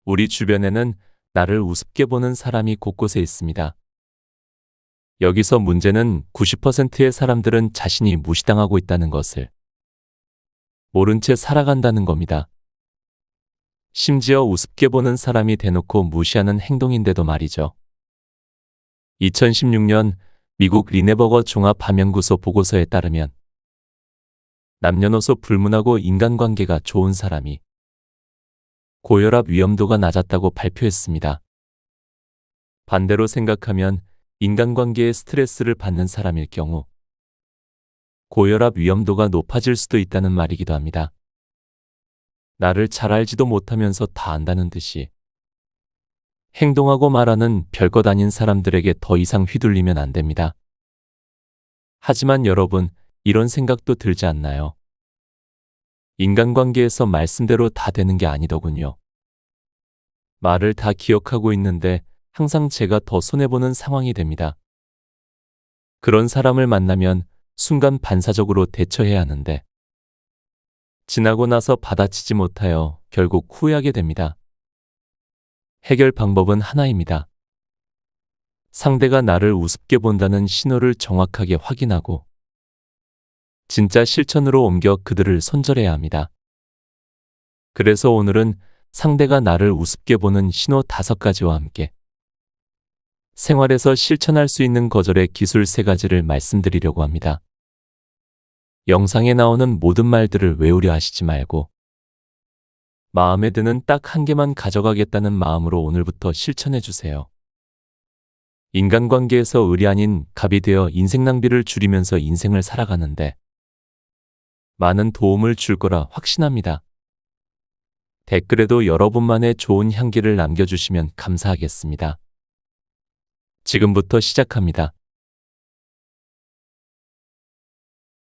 우리 주변에는 나를 우습게 보는 사람이 곳곳에 있습니다. 여기서 문제는 90%의 사람들은 자신이 무시당하고 있다는 것을 모른 채 살아간다는 겁니다. 심지어 우습게 보는 사람이 대놓고 무시하는 행동인데도 말이죠. 2016년 미국 리네버거 종합반면구소 보고서에 따르면 남녀노소 불문하고 인간관계가 좋은 사람이 고혈압 위험도가 낮았다고 발표했습니다. 반대로 생각하면 인간관계에 스트레스를 받는 사람일 경우 고혈압 위험도가 높아질 수도 있다는 말이기도 합니다. 나를 잘 알지도 못하면서 다 안다는 듯이 행동하고 말하는 별것 아닌 사람들에게 더 이상 휘둘리면 안 됩니다. 하지만 여러분, 이런 생각도 들지 않나요? 인간관계에서 말씀대로 다 되는 게 아니더군요. 말을 다 기억하고 있는데 항상 제가 더 손해보는 상황이 됩니다. 그런 사람을 만나면 순간 반사적으로 대처해야 하는데 지나고 나서 받아치지 못하여 결국 후회하게 됩니다. 해결 방법은 하나입니다. 상대가 나를 우습게 본다는 신호를 정확하게 확인하고 진짜 실천으로 옮겨 그들을 손절해야 합니다. 그래서 오늘은 상대가 나를 우습게 보는 신호 5가지와 함께 생활에서 실천할 수 있는 거절의 기술 3가지를 말씀드리려고 합니다. 영상에 나오는 모든 말들을 외우려 하시지 말고 마음에 드는 딱 1개만 가져가겠다는 마음으로 오늘부터 실천해 주세요. 인간관계에서 을이 아닌 갑이 되어 인생 낭비를 줄이면서 인생을 살아가는데 많은 도움을 줄 거라 확신합니다. 댓글에도 여러분만의 좋은 향기를 남겨주시면 감사하겠습니다. 지금부터 시작합니다.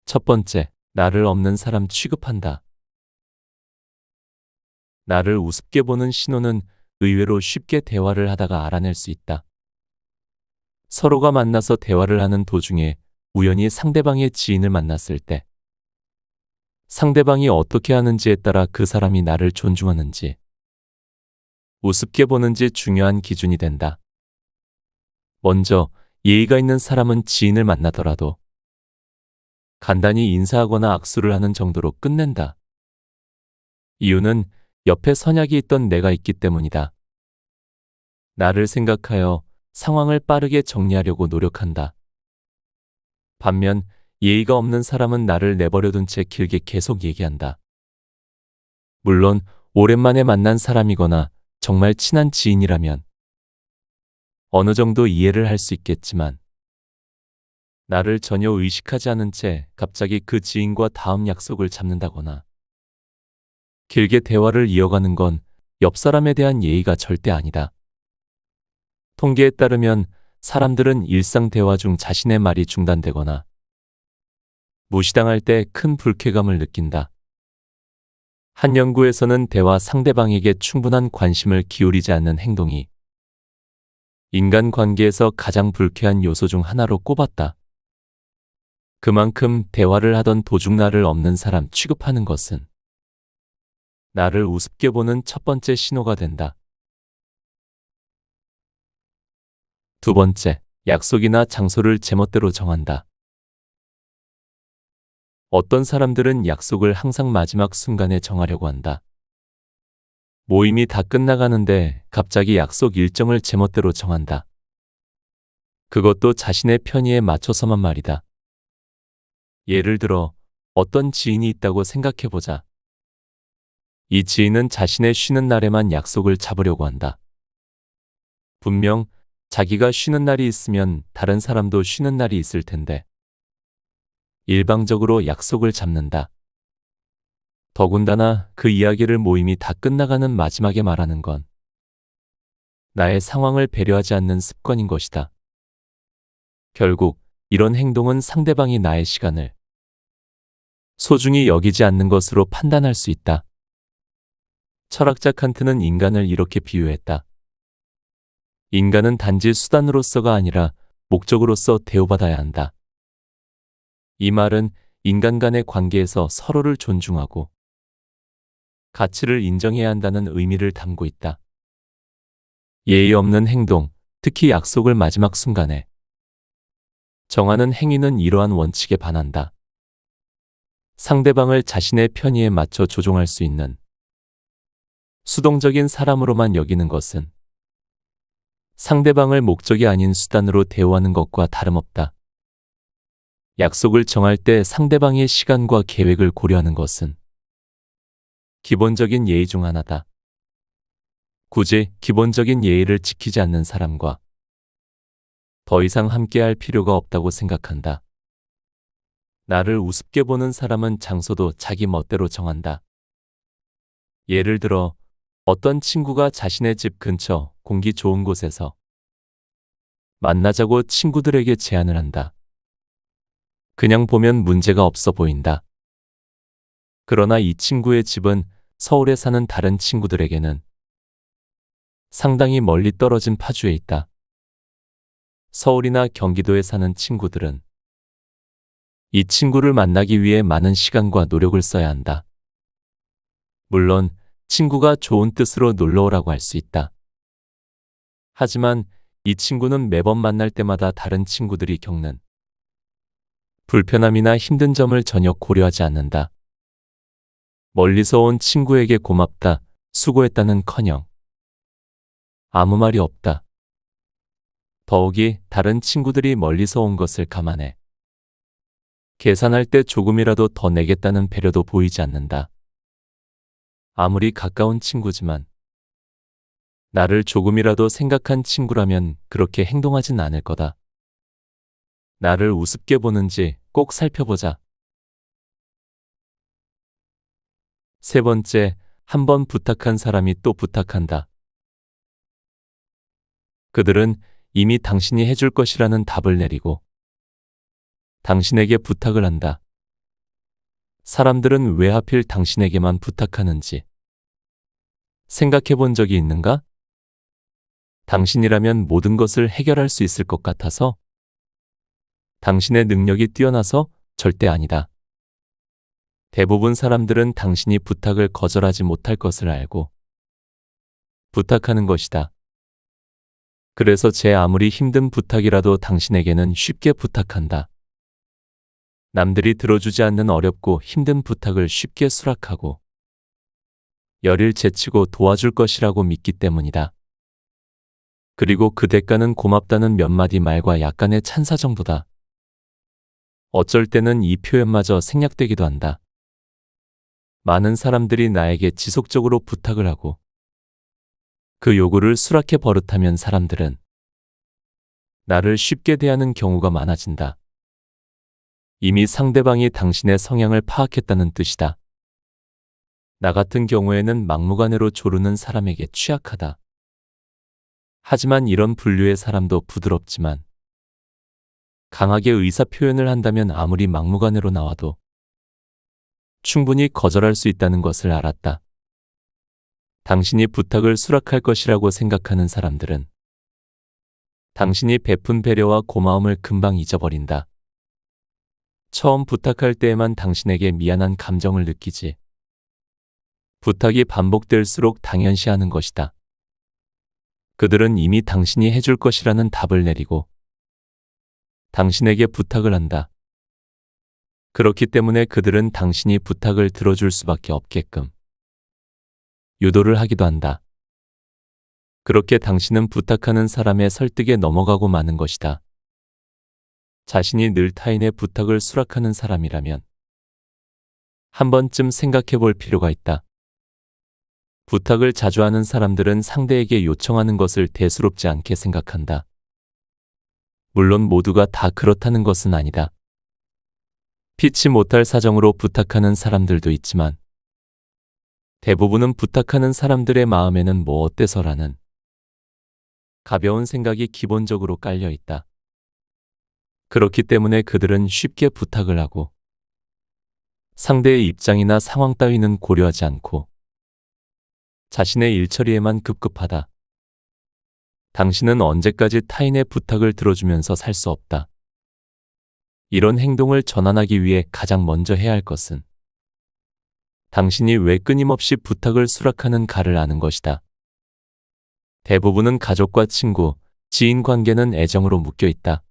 첫 번째, 나를 없는 사람 취급한다. 나를 우습게 보는 신호는 의외로 쉽게 대화를 하다가 알아낼 수 있다. 서로가 만나서 대화를 하는 도중에 우연히 상대방의 지인을 만났을 때 상대방이 어떻게 하는지에 따라 그 사람이 나를 존중하는지 우습게 보는지 중요한 기준이 된다. 먼저 예의가 있는 사람은 지인을 만나더라도 간단히 인사하거나 악수를 하는 정도로 끝낸다. 이유는 옆에 선약이 있던 내가 있기 때문이다. 나를 생각하여 상황을 빠르게 정리하려고 노력한다. 반면 예의가 없는 사람은 나를 내버려둔 채 길게 계속 얘기한다. 물론 오랜만에 만난 사람이거나 정말 친한 지인이라면 어느 정도 이해를 할 수 있겠지만 나를 전혀 의식하지 않은 채 갑자기 그 지인과 다음 약속을 잡는다거나 길게 대화를 이어가는 건 옆 사람에 대한 예의가 절대 아니다. 통계에 따르면 사람들은 일상 대화 중 자신의 말이 중단되거나 무시당할 때 큰 불쾌감을 느낀다. 한 연구에서는 대화 상대방에게 충분한 관심을 기울이지 않는 행동이 인간관계에서 가장 불쾌한 요소 중 하나로 꼽았다. 그만큼 대화를 하던 도중 나를 없는 사람 취급하는 것은 나를 우습게 보는 첫 번째 신호가 된다. 두 번째, 약속이나 장소를 제멋대로 정한다. 어떤 사람들은 약속을 항상 마지막 순간에 정하려고 한다. 모임이 다 끝나가는데 갑자기 약속 일정을 제멋대로 정한다. 그것도 자신의 편의에 맞춰서만 말이다. 예를 들어 어떤 지인이 있다고 생각해보자. 이 지인은 자신의 쉬는 날에만 약속을 잡으려고 한다. 분명 자기가 쉬는 날이 있으면 다른 사람도 쉬는 날이 있을 텐데 일방적으로 약속을 잡는다. 더군다나 그 이야기를 모임이 다 끝나가는 마지막에 말하는 건 나의 상황을 배려하지 않는 습관인 것이다. 결국 이런 행동은 상대방이 나의 시간을 소중히 여기지 않는 것으로 판단할 수 있다. 철학자 칸트는 인간을 이렇게 비유했다. 인간은 단지 수단으로서가 아니라 목적으로서 대우받아야 한다. 이 말은 인간 간의 관계에서 서로를 존중하고 가치를 인정해야 한다는 의미를 담고 있다. 예의 없는 행동, 특히 약속을 마지막 순간에 정하는 행위는 이러한 원칙에 반한다. 상대방을 자신의 편의에 맞춰 조종할 수 있는 수동적인 사람으로만 여기는 것은 상대방을 목적이 아닌 수단으로 대우하는 것과 다름없다. 약속을 정할 때 상대방의 시간과 계획을 고려하는 것은 기본적인 예의 중 하나다. 굳이 기본적인 예의를 지키지 않는 사람과 더 이상 함께할 필요가 없다고 생각한다. 나를 우습게 보는 사람은 장소도 자기 멋대로 정한다. 예를 들어 어떤 친구가 자신의 집 근처 공기 좋은 곳에서 만나자고 친구들에게 제안을 한다. 그냥 보면 문제가 없어 보인다. 그러나 이 친구의 집은 서울에 사는 다른 친구들에게는 상당히 멀리 떨어진 파주에 있다. 서울이나 경기도에 사는 친구들은 이 친구를 만나기 위해 많은 시간과 노력을 써야 한다. 물론 친구가 좋은 뜻으로 놀러 오라고 할 수 있다. 하지만 이 친구는 매번 만날 때마다 다른 친구들이 겪는 불편함이나 힘든 점을 전혀 고려하지 않는다. 멀리서 온 친구에게 고맙다, 수고했다는커녕 아무 말이 없다. 더욱이 다른 친구들이 멀리서 온 것을 감안해 계산할 때 조금이라도 더 내겠다는 배려도 보이지 않는다. 아무리 가까운 친구지만 나를 조금이라도 생각한 친구라면 그렇게 행동하진 않을 거다. 나를 우습게 보는지 꼭 살펴보자. 세 번째, 한 번 부탁한 사람이 또 부탁한다. 그들은 이미 당신이 해줄 것이라는 답을 내리고 당신에게 부탁을 한다. 사람들은 왜 하필 당신에게만 부탁하는지 생각해 본 적이 있는가? 당신이라면 모든 것을 해결할 수 있을 것 같아서? 당신의 능력이 뛰어나서? 절대 아니다. 대부분 사람들은 당신이 부탁을 거절하지 못할 것을 알고 부탁하는 것이다. 그래서 제 아무리 힘든 부탁이라도 당신에게는 쉽게 부탁한다. 남들이 들어주지 않는 어렵고 힘든 부탁을 쉽게 수락하고 열일 제치고 도와줄 것이라고 믿기 때문이다. 그리고 그 대가는 고맙다는 몇 마디 말과 약간의 찬사 정도다. 어쩔 때는 이 표현마저 생략되기도 한다. 많은 사람들이 나에게 지속적으로 부탁을 하고 그 요구를 수락해 버릇하면 사람들은 나를 쉽게 대하는 경우가 많아진다. 이미 상대방이 당신의 성향을 파악했다는 뜻이다. 나 같은 경우에는 막무가내로 조르는 사람에게 취약하다. 하지만 이런 분류의 사람도 부드럽지만 강하게 의사 표현을 한다면 아무리 막무가내로 나와도 충분히 거절할 수 있다는 것을 알았다. 당신이 부탁을 수락할 것이라고 생각하는 사람들은 당신이 베푼 배려와 고마움을 금방 잊어버린다. 처음 부탁할 때에만 당신에게 미안한 감정을 느끼지. 부탁이 반복될수록 당연시하는 것이다. 그들은 이미 당신이 해줄 것이라는 답을 내리고 당신에게 부탁을 한다. 그렇기 때문에 그들은 당신이 부탁을 들어줄 수밖에 없게끔 유도를 하기도 한다. 그렇게 당신은 부탁하는 사람의 설득에 넘어가고 마는 것이다. 자신이 늘 타인의 부탁을 수락하는 사람이라면 한 번쯤 생각해 볼 필요가 있다. 부탁을 자주 하는 사람들은 상대에게 요청하는 것을 대수롭지 않게 생각한다. 물론 모두가 다 그렇다는 것은 아니다. 피치 못할 사정으로 부탁하는 사람들도 있지만 대부분은 부탁하는 사람들의 마음에는 뭐 어때서라는 가벼운 생각이 기본적으로 깔려 있다. 그렇기 때문에 그들은 쉽게 부탁을 하고 상대의 입장이나 상황 따위는 고려하지 않고 자신의 일처리에만 급급하다. 당신은 언제까지 타인의 부탁을 들어주면서 살 수 없다. 이런 행동을 전환하기 위해 가장 먼저 해야 할 것은 당신이 왜 끊임없이 부탁을 수락하는가를 아는 것이다. 대부분은 가족과 친구, 지인 관계는 애정으로 묶여 있다.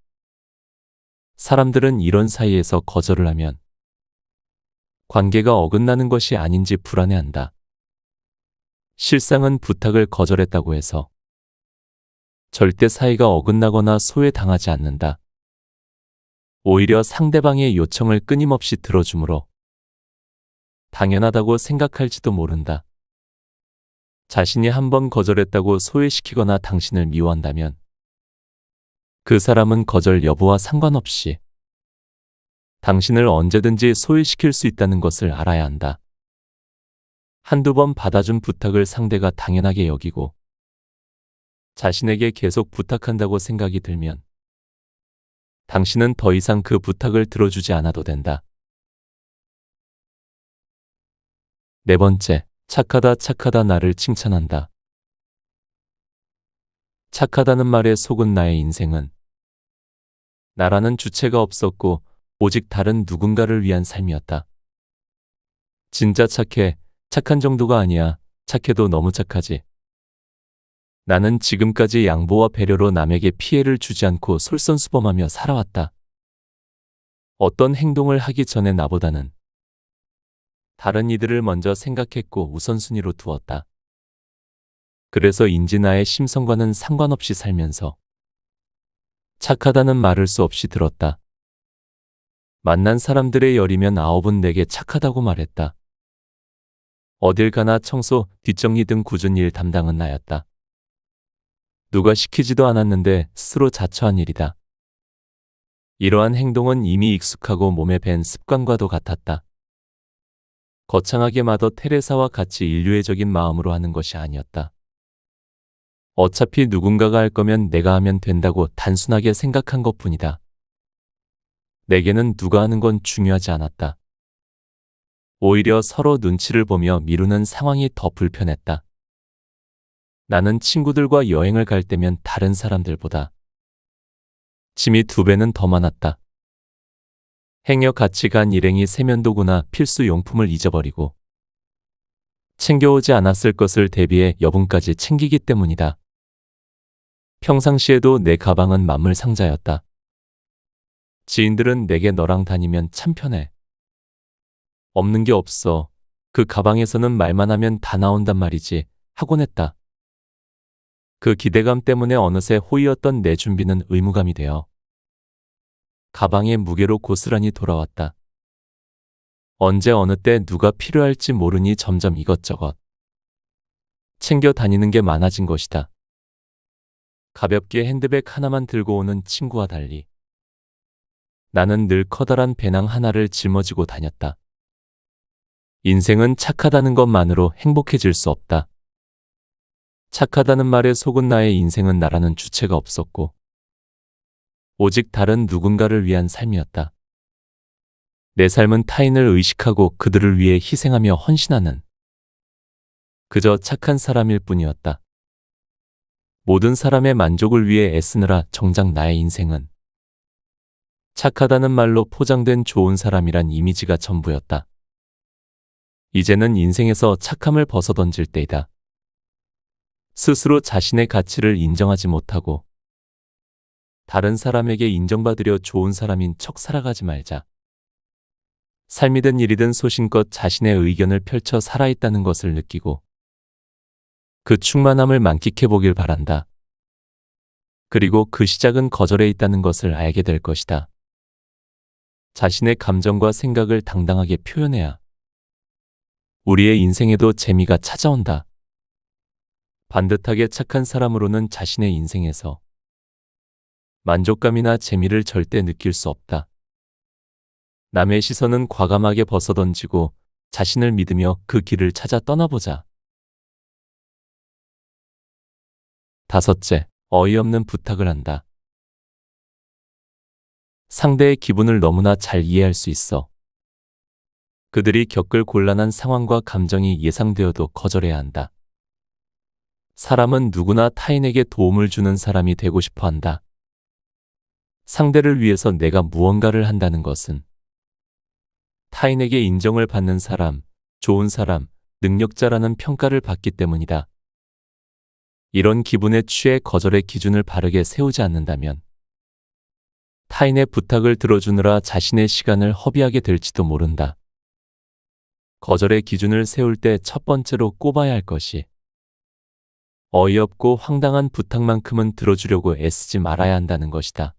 사람들은 이런 사이에서 거절을 하면 관계가 어긋나는 것이 아닌지 불안해한다. 실상은 부탁을 거절했다고 해서 절대 사이가 어긋나거나 소외당하지 않는다. 오히려 상대방의 요청을 끊임없이 들어주므로 당연하다고 생각할지도 모른다. 자신이 한번 거절했다고 소외시키거나 당신을 미워한다면 그 사람은 거절 여부와 상관없이 당신을 언제든지 소외시킬 수 있다는 것을 알아야 한다. 한두 번 받아준 부탁을 상대가 당연하게 여기고 자신에게 계속 부탁한다고 생각이 들면 당신은 더 이상 그 부탁을 들어주지 않아도 된다. 네 번째, 착하다 착하다 나를 칭찬한다. 착하다는 말에 속은 나의 인생은 나라는 주체가 없었고 오직 다른 누군가를 위한 삶이었다. 진짜 착해, 착한 정도가 아니야. 착해도 너무 착하지. 나는 지금까지 양보와 배려로 남에게 피해를 주지 않고 솔선수범하며 살아왔다. 어떤 행동을 하기 전에 나보다는 다른 이들을 먼저 생각했고 우선순위로 두었다. 그래서인지 나의 심성과는 상관없이 살면서 착하다는 말을 수 없이 들었다. 만난 사람들의 10이면 9은 내게 착하다고 말했다. 어딜 가나 청소, 뒷정리 등 굳은 일 담당은 나였다. 누가 시키지도 않았는데 스스로 자처한 일이다. 이러한 행동은 이미 익숙하고 몸에 밴 습관과도 같았다. 거창하게 마더 테레사와 같이 인류애적인 마음으로 하는 것이 아니었다. 어차피 누군가가 할 거면 내가 하면 된다고 단순하게 생각한 것뿐이다. 내게는 누가 하는 건 중요하지 않았다. 오히려 서로 눈치를 보며 미루는 상황이 더 불편했다. 나는 친구들과 여행을 갈 때면 다른 사람들보다 짐이 2배는 더 많았다. 행여 같이 간 일행이 세면도구나 필수 용품을 잊어버리고 챙겨오지 않았을 것을 대비해 여분까지 챙기기 때문이다. 평상시에도 내 가방은 만물 상자였다. 지인들은 내게 너랑 다니면 참 편해. 없는 게 없어. 그 가방에서는 말만 하면 다 나온단 말이지. 하곤 했다. 그 기대감 때문에 어느새 호의였던 내 준비는 의무감이 되어 가방의 무게로 고스란히 돌아왔다. 언제 어느 때 누가 필요할지 모르니 점점 이것저것 챙겨 다니는 게 많아진 것이다. 가볍게 핸드백 하나만 들고 오는 친구와 달리 나는 늘 커다란 배낭 하나를 짊어지고 다녔다. 인생은 착하다는 것만으로 행복해질 수 없다. 착하다는 말에 속은 나의 인생은 나라는 주체가 없었고 오직 다른 누군가를 위한 삶이었다. 내 삶은 타인을 의식하고 그들을 위해 희생하며 헌신하는 그저 착한 사람일 뿐이었다. 모든 사람의 만족을 위해 애쓰느라 정작 나의 인생은 착하다는 말로 포장된 좋은 사람이란 이미지가 전부였다. 이제는 인생에서 착함을 벗어던질 때이다. 스스로 자신의 가치를 인정하지 못하고 다른 사람에게 인정받으려 좋은 사람인 척 살아가지 말자. 삶이든 일이든 소신껏 자신의 의견을 펼쳐 살아있다는 것을 느끼고 그 충만함을 만끽해 보길 바란다. 그리고 그 시작은 거절에 있다는 것을 알게 될 것이다. 자신의 감정과 생각을 당당하게 표현해야 우리의 인생에도 재미가 찾아온다. 반듯하게 착한 사람으로는 자신의 인생에서 만족감이나 재미를 절대 느낄 수 없다. 남의 시선은 과감하게 벗어던지고 자신을 믿으며 그 길을 찾아 떠나보자. 5째, 어이없는 부탁을 한다. 상대의 기분을 너무나 잘 이해할 수 있어. 그들이 겪을 곤란한 상황과 감정이 예상되어도 거절해야 한다. 사람은 누구나 타인에게 도움을 주는 사람이 되고 싶어 한다. 상대를 위해서 내가 무언가를 한다는 것은 타인에게 인정을 받는 사람, 좋은 사람, 능력자라는 평가를 받기 때문이다. 이런 기분에 취해 거절의 기준을 바르게 세우지 않는다면 타인의 부탁을 들어주느라 자신의 시간을 허비하게 될지도 모른다. 거절의 기준을 세울 때 첫 번째로 꼽아야 할 것이 어이없고 황당한 부탁만큼은 들어주려고 애쓰지 말아야 한다는 것이다.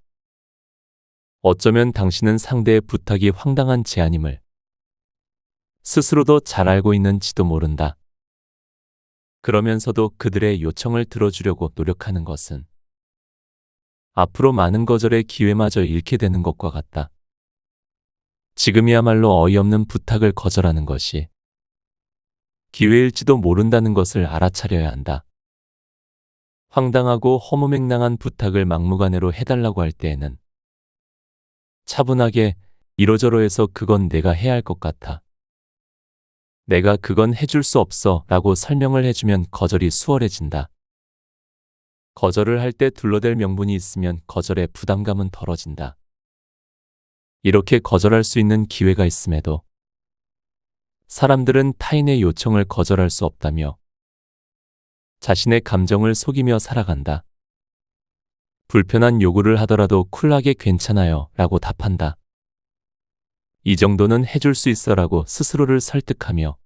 어쩌면 당신은 상대의 부탁이 황당한 제안임을 스스로도 잘 알고 있는지도 모른다. 그러면서도 그들의 요청을 들어주려고 노력하는 것은 앞으로 많은 거절의 기회마저 잃게 되는 것과 같다. 지금이야말로 어이없는 부탁을 거절하는 것이 기회일지도 모른다는 것을 알아차려야 한다. 황당하고 허무맹랑한 부탁을 막무가내로 해달라고 할 때에는 차분하게 이러저러해서 그건 내가 해야 할 것 같아. 내가 그건 해줄 수 없어 라고 설명을 해주면 거절이 수월해진다. 거절을 할 때 둘러댈 명분이 있으면 거절의 부담감은 덜어진다. 이렇게 거절할 수 있는 기회가 있음에도 사람들은 타인의 요청을 거절할 수 없다며 자신의 감정을 속이며 살아간다. 불편한 요구를 하더라도 쿨하게 괜찮아요 라고 답한다. 이 정도는 해줄 수 있어 라고 스스로를 설득하며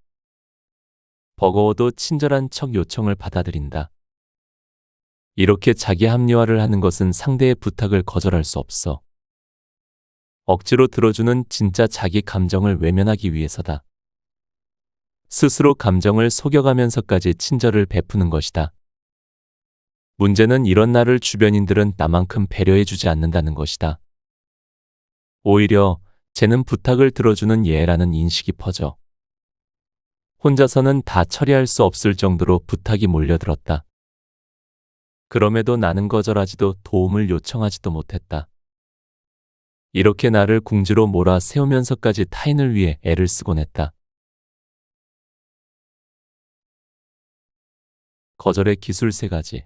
버거워도 친절한 척 요청을 받아들인다. 이렇게 자기 합리화를 하는 것은 상대의 부탁을 거절할 수 없어. 억지로 들어주는 진짜 자기 감정을 외면하기 위해서다. 스스로 감정을 속여가면서까지 친절을 베푸는 것이다. 문제는 이런 나를 주변인들은 나만큼 배려해주지 않는다는 것이다. 오히려 쟤는 부탁을 들어주는 얘라는 인식이 퍼져 혼자서는 다 처리할 수 없을 정도로 부탁이 몰려들었다. 그럼에도 나는 거절하지도 도움을 요청하지도 못했다. 이렇게 나를 궁지로 몰아 세우면서까지 타인을 위해 애를 쓰곤 했다. 거절의 기술 3가지.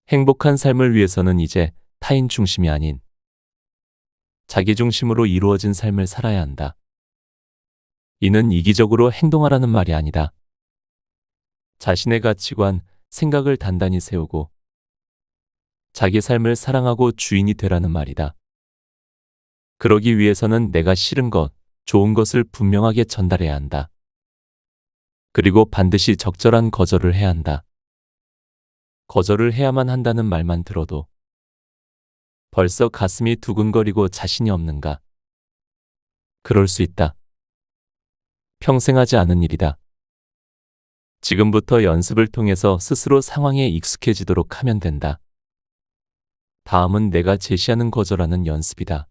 행복한 삶을 위해서는 이제 타인 중심이 아닌 자기 중심으로 이루어진 삶을 살아야 한다. 이는 이기적으로 행동하라는 말이 아니다. 자신의 가치관, 생각을 단단히 세우고 자기 삶을 사랑하고 주인이 되라는 말이다. 그러기 위해서는 내가 싫은 것, 좋은 것을 분명하게 전달해야 한다. 그리고 반드시 적절한 거절을 해야 한다. 거절을 해야만 한다는 말만 들어도 벌써 가슴이 두근거리고 자신이 없는가? 그럴 수 있다. 평생 하지 않은 일이다. 지금부터 연습을 통해서 스스로 상황에 익숙해지도록 하면 된다. 다음은 내가 제시하는 거절하는 연습이다.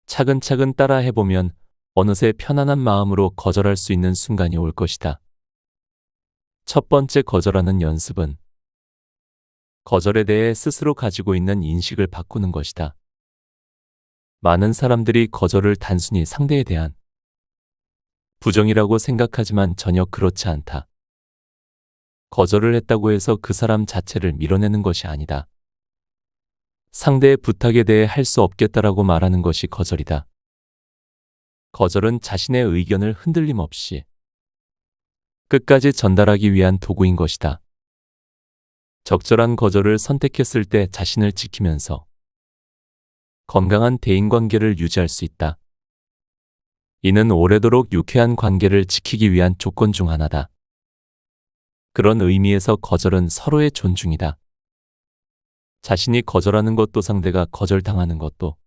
차근차근 따라 해보면 어느새 편안한 마음으로 거절할 수 있는 순간이 올 것이다. 첫 번째 거절하는 연습은 거절에 대해 스스로 가지고 있는 인식을 바꾸는 것이다. 많은 사람들이 거절을 단순히 상대에 대한 부정이라고 생각하지만 전혀 그렇지 않다. 거절을 했다고 해서 그 사람 자체를 밀어내는 것이 아니다. 상대의 부탁에 대해 할 수 없겠다라고 말하는 것이 거절이다. 거절은 자신의 의견을 흔들림 없이 끝까지 전달하기 위한 도구인 것이다. 적절한 거절을 선택했을 때 자신을 지키면서 건강한 대인관계를 유지할 수 있다. 이는 오래도록 유쾌한 관계를 지키기 위한 조건 중 하나다. 그런 의미에서 거절은 서로의 존중이다. 자신이 거절하는 것도 상대가 거절당하는 것도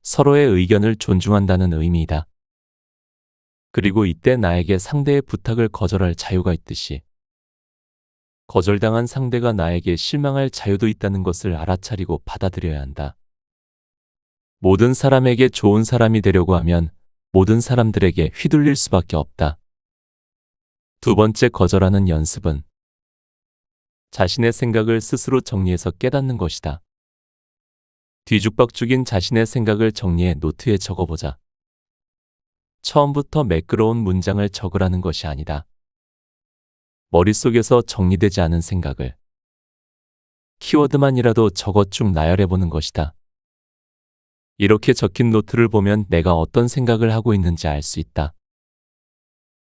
서로의 의견을 존중한다는 의미이다. 그리고 이때 나에게 상대의 부탁을 거절할 자유가 있듯이 거절당한 상대가 나에게 실망할 자유도 있다는 것을 알아차리고 받아들여야 한다. 모든 사람에게 좋은 사람이 되려고 하면 모든 사람들에게 휘둘릴 수밖에 없다. 두 번째 거절하는 연습은 자신의 생각을 스스로 정리해서 깨닫는 것이다. 뒤죽박죽인 자신의 생각을 정리해 노트에 적어보자. 처음부터 매끄러운 문장을 적으라는 것이 아니다. 머릿속에서 정리되지 않은 생각을 키워드만이라도 적어 쭉 나열해보는 것이다. 이렇게 적힌 노트를 보면 내가 어떤 생각을 하고 있는지 알 수 있다.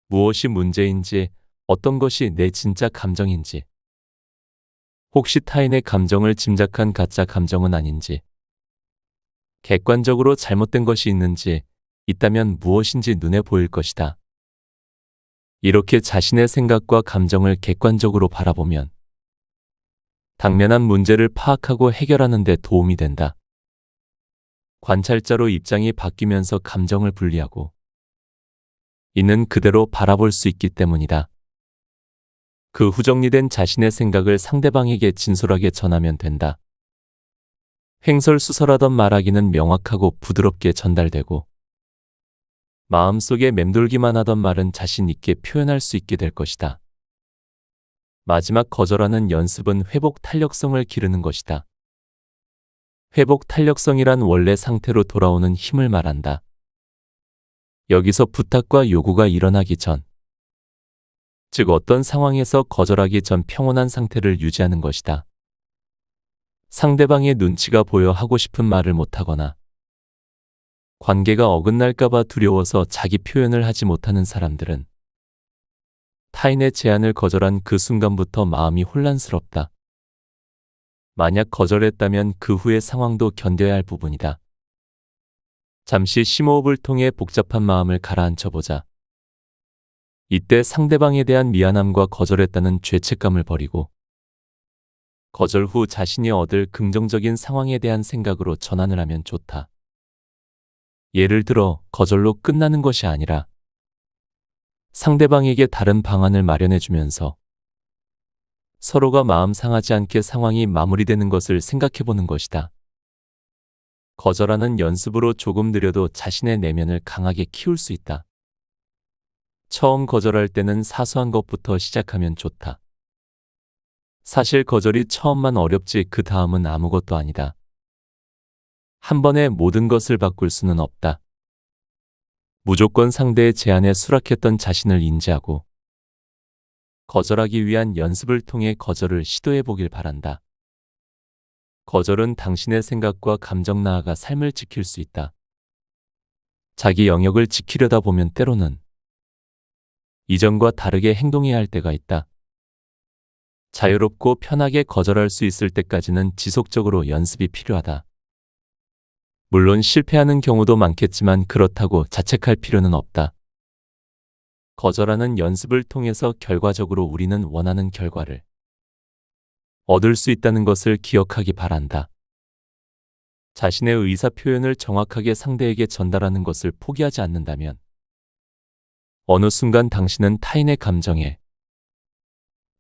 무엇이 문제인지, 어떤 것이 내 진짜 감정인지, 혹시 타인의 감정을 짐작한 가짜 감정은 아닌지, 객관적으로 잘못된 것이 있는지, 있다면 무엇인지 눈에 보일 것이다. 이렇게 자신의 생각과 감정을 객관적으로 바라보면 당면한 문제를 파악하고 해결하는 데 도움이 된다. 관찰자로 입장이 바뀌면서 감정을 분리하고 있는 그대로 바라볼 수 있기 때문이다. 그 후 정리된 자신의 생각을 상대방에게 진솔하게 전하면 된다. 횡설수설하던 말하기는 명확하고 부드럽게 전달되고 마음속에 맴돌기만 하던 말은 자신 있게 표현할 수 있게 될 것이다. 마지막 거절하는 연습은 회복 탄력성을 기르는 것이다. 회복 탄력성이란 원래 상태로 돌아오는 힘을 말한다. 여기서 부탁과 요구가 일어나기 전, 즉 어떤 상황에서 거절하기 전 평온한 상태를 유지하는 것이다. 상대방의 눈치가 보여 하고 싶은 말을 못하거나 관계가 어긋날까봐 두려워서 자기 표현을 하지 못하는 사람들은 타인의 제안을 거절한 그 순간부터 마음이 혼란스럽다. 만약 거절했다면 그 후의 상황도 견뎌야 할 부분이다. 잠시 심호흡을 통해 복잡한 마음을 가라앉혀보자. 이때 상대방에 대한 미안함과 거절했다는 죄책감을 버리고 거절 후 자신이 얻을 긍정적인 상황에 대한 생각으로 전환을 하면 좋다. 예를 들어 거절로 끝나는 것이 아니라 상대방에게 다른 방안을 마련해주면서 서로가 마음 상하지 않게 상황이 마무리되는 것을 생각해보는 것이다. 거절하는 연습으로 조금 느려도 자신의 내면을 강하게 키울 수 있다. 처음 거절할 때는 사소한 것부터 시작하면 좋다. 사실 거절이 처음만 어렵지 그 다음은 아무것도 아니다. 한 번에 모든 것을 바꿀 수는 없다. 무조건 상대의 제안에 수락했던 자신을 인지하고 거절하기 위한 연습을 통해 거절을 시도해 보길 바란다. 거절은 당신의 생각과 감정 나아가 삶을 지킬 수 있다. 자기 영역을 지키려다 보면 때로는 이전과 다르게 행동해야 할 때가 있다. 자유롭고 편하게 거절할 수 있을 때까지는 지속적으로 연습이 필요하다. 물론 실패하는 경우도 많겠지만 그렇다고 자책할 필요는 없다. 거절하는 연습을 통해서 결과적으로 우리는 원하는 결과를 얻을 수 있다는 것을 기억하기 바란다. 자신의 의사 표현을 정확하게 상대에게 전달하는 것을 포기하지 않는다면 어느 순간 당신은 타인의 감정에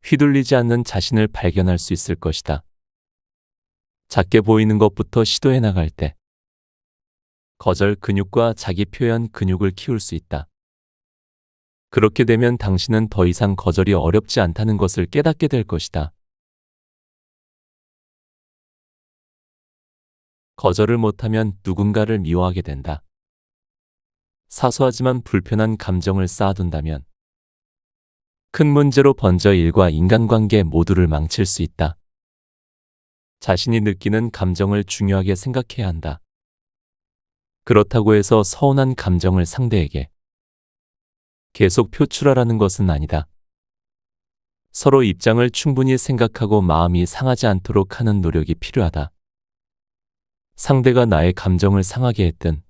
휘둘리지 않는 자신을 발견할 수 있을 것이다. 작게 보이는 것부터 시도해 나갈 때 거절 근육과 자기 표현 근육을 키울 수 있다. 그렇게 되면 당신은 더 이상 거절이 어렵지 않다는 것을 깨닫게 될 것이다. 거절을 못하면 누군가를 미워하게 된다. 사소하지만 불편한 감정을 쌓아둔다면 큰 문제로 번져 일과 인간관계 모두를 망칠 수 있다. 자신이 느끼는 감정을 중요하게 생각해야 한다. 그렇다고 해서 서운한 감정을 상대에게 계속 표출하라는 것은 아니다. 서로 입장을 충분히 생각하고 마음이 상하지 않도록 하는 노력이 필요하다. 상대가 나의 감정을 상하게 했든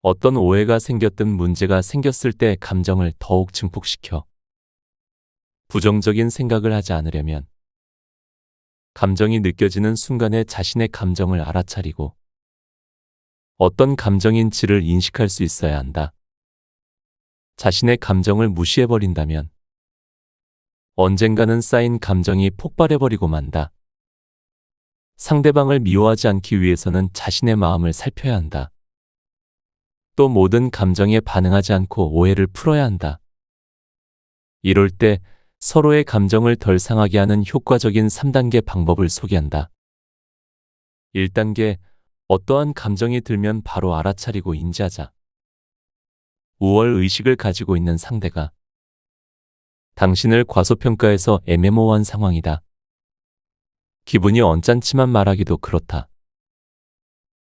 어떤 오해가 생겼든 문제가 생겼을 때 감정을 더욱 증폭시켜 부정적인 생각을 하지 않으려면 감정이 느껴지는 순간에 자신의 감정을 알아차리고 어떤 감정인지를 인식할 수 있어야 한다. 자신의 감정을 무시해버린다면 언젠가는 쌓인 감정이 폭발해버리고 만다. 상대방을 미워하지 않기 위해서는 자신의 마음을 살펴야 한다. 또 모든 감정에 반응하지 않고 오해를 풀어야 한다. 이럴 때 서로의 감정을 덜 상하게 하는 효과적인 3단계 방법을 소개한다. 1단계, 어떠한 감정이 들면 바로 알아차리고 인지하자. 우월 의식을 가지고 있는 상대가 당신을 과소평가해서 애매모호한 상황이다. 기분이 언짢지만 말하기도 그렇다.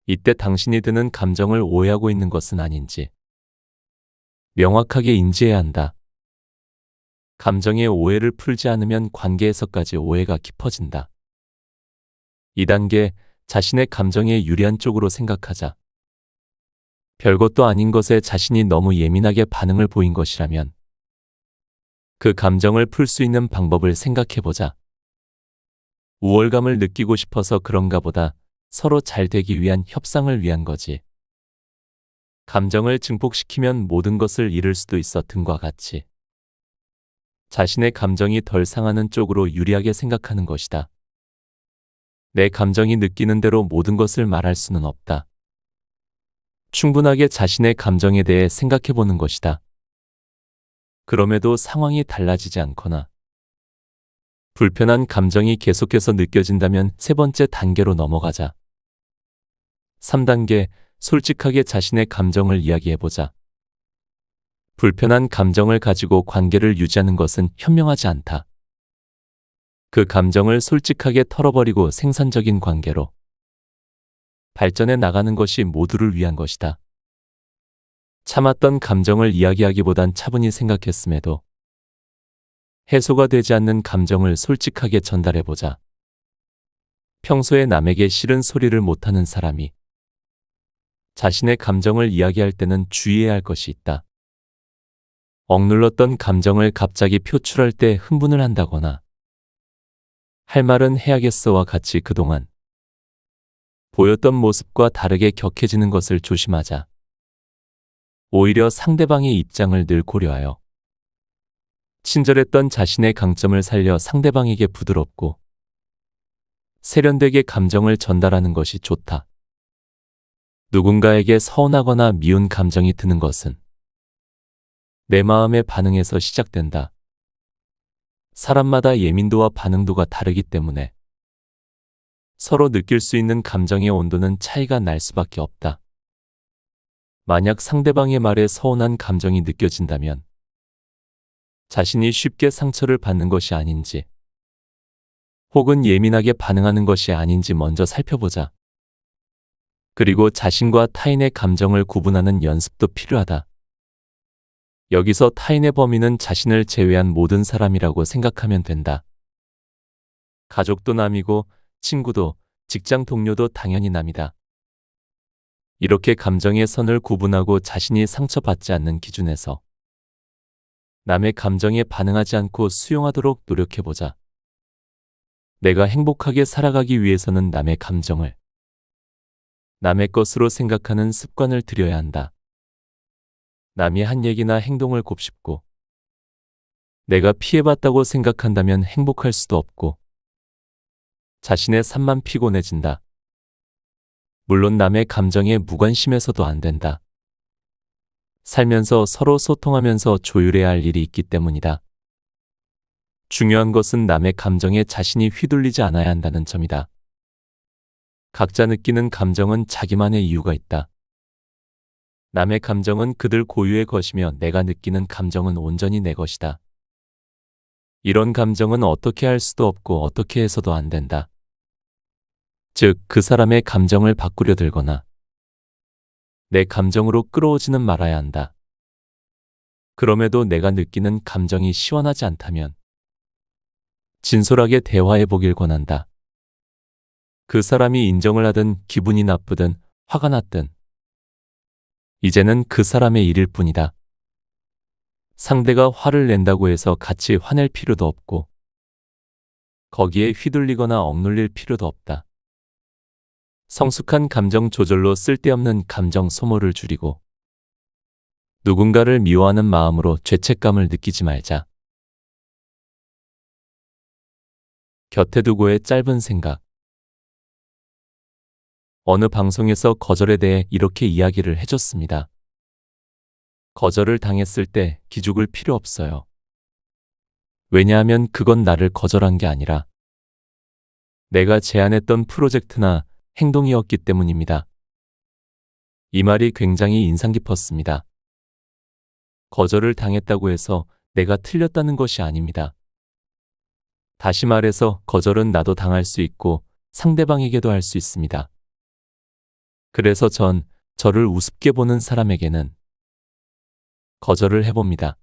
이때 당신이 드는 감정을 오해하고 있는 것은 아닌지 명확하게 인지해야 한다. 감정의 오해를 풀지 않으면 관계에서까지 오해가 깊어진다. 2단계, 자신의 감정에 유리한 쪽으로 생각하자. 별것도 아닌 것에 자신이 너무 예민하게 반응을 보인 것이라면 그 감정을 풀 수 있는 방법을 생각해보자. 우월감을 느끼고 싶어서 그런가 보다. 서로 잘 되기 위한 협상을 위한 거지. 감정을 증폭시키면 모든 것을 잃을 수도 있어 등과 같이. 자신의 감정이 덜 상하는 쪽으로 유리하게 생각하는 것이다. 내 감정이 느끼는 대로 모든 것을 말할 수는 없다. 충분하게 자신의 감정에 대해 생각해 보는 것이다. 그럼에도 상황이 달라지지 않거나 불편한 감정이 계속해서 느껴진다면 세 번째 단계로 넘어가자. 3단계, 솔직하게 자신의 감정을 이야기해보자. 불편한 감정을 가지고 관계를 유지하는 것은 현명하지 않다. 그 감정을 솔직하게 털어버리고 생산적인 관계로 발전해 나가는 것이 모두를 위한 것이다. 참았던 감정을 이야기하기보단 차분히 생각했음에도 해소가 되지 않는 감정을 솔직하게 전달해보자. 평소에 남에게 싫은 소리를 못하는 사람이 자신의 감정을 이야기할 때는 주의해야 할 것이 있다. 억눌렀던 감정을 갑자기 표출할 때 흥분을 한다거나 할 말은 해야겠어와 같이 그동안 보였던 모습과 다르게 격해지는 것을 조심하자. 오히려 상대방의 입장을 늘 고려하여 친절했던 자신의 강점을 살려 상대방에게 부드럽고 세련되게 감정을 전달하는 것이 좋다. 누군가에게 서운하거나 미운 감정이 드는 것은 내 마음의 반응에서 시작된다. 사람마다 예민도와 반응도가 다르기 때문에 서로 느낄 수 있는 감정의 온도는 차이가 날 수밖에 없다. 만약 상대방의 말에 서운한 감정이 느껴진다면 자신이 쉽게 상처를 받는 것이 아닌지 혹은 예민하게 반응하는 것이 아닌지 먼저 살펴보자. 그리고 자신과 타인의 감정을 구분하는 연습도 필요하다. 여기서 타인의 범위는 자신을 제외한 모든 사람이라고 생각하면 된다. 가족도 남이고 친구도 직장 동료도 당연히 남이다. 이렇게 감정의 선을 구분하고 자신이 상처받지 않는 기준에서 남의 감정에 반응하지 않고 수용하도록 노력해보자. 내가 행복하게 살아가기 위해서는 남의 감정을 남의 것으로 생각하는 습관을 들여야 한다. 남이 한 얘기나 행동을 곱씹고 내가 피해봤다고 생각한다면 행복할 수도 없고 자신의 삶만 피곤해진다. 물론 남의 감정에 무관심해서도 안 된다. 살면서 서로 소통하면서 조율해야 할 일이 있기 때문이다. 중요한 것은 남의 감정에 자신이 휘둘리지 않아야 한다는 점이다. 각자 느끼는 감정은 자기만의 이유가 있다. 남의 감정은 그들 고유의 것이며 내가 느끼는 감정은 온전히 내 것이다. 이런 감정은 어떻게 할 수도 없고 어떻게 해서도 안 된다. 즉, 그 사람의 감정을 바꾸려 들거나 내 감정으로 끌어오지는 말아야 한다. 그럼에도 내가 느끼는 감정이 시원하지 않다면 진솔하게 대화해 보길 권한다. 그 사람이 인정을 하든 기분이 나쁘든 화가 났든 이제는 그 사람의 일일 뿐이다. 상대가 화를 낸다고 해서 같이 화낼 필요도 없고 거기에 휘둘리거나 억눌릴 필요도 없다. 성숙한 감정 조절로 쓸데없는 감정 소모를 줄이고 누군가를 미워하는 마음으로 죄책감을 느끼지 말자. 곁에 두고의 짧은 생각. 어느 방송에서 거절에 대해 이렇게 이야기를 해줬습니다. 거절을 당했을 때 기죽을 필요 없어요. 왜냐하면 그건 나를 거절한 게 아니라 내가 제안했던 프로젝트나 행동이었기 때문입니다. 이 말이 굉장히 인상 깊었습니다. 거절을 당했다고 해서 내가 틀렸다는 것이 아닙니다. 다시 말해서 거절은 나도 당할 수 있고 상대방에게도 할 수 있습니다. 그래서 전 저를 우습게 보는 사람에게는 거절을 해봅니다.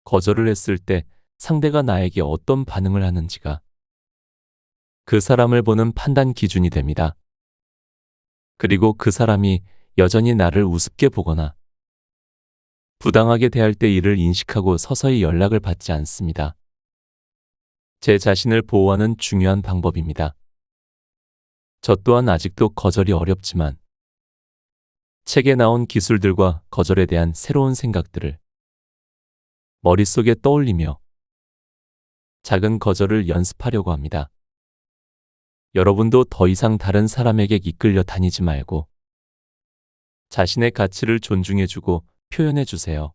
거절을 했을 때 상대가 나에게 어떤 반응을 하는지가 그 사람을 보는 판단 기준이 됩니다. 그리고 그 사람이 여전히 나를 우습게 보거나 부당하게 대할 때 이를 인식하고 서서히 연락을 받지 않습니다. 제 자신을 보호하는 중요한 방법입니다. 저 또한 아직도 거절이 어렵지만 책에 나온 기술들과 거절에 대한 새로운 생각들을 머릿속에 떠올리며 작은 거절을 연습하려고 합니다. 여러분도 더 이상 다른 사람에게 이끌려 다니지 말고 자신의 가치를 존중해주고 표현해주세요.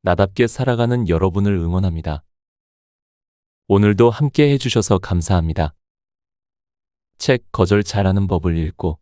나답게 살아가는 여러분을 응원합니다. 오늘도 함께 해주셔서 감사합니다. 책 거절 잘하는 법을 읽고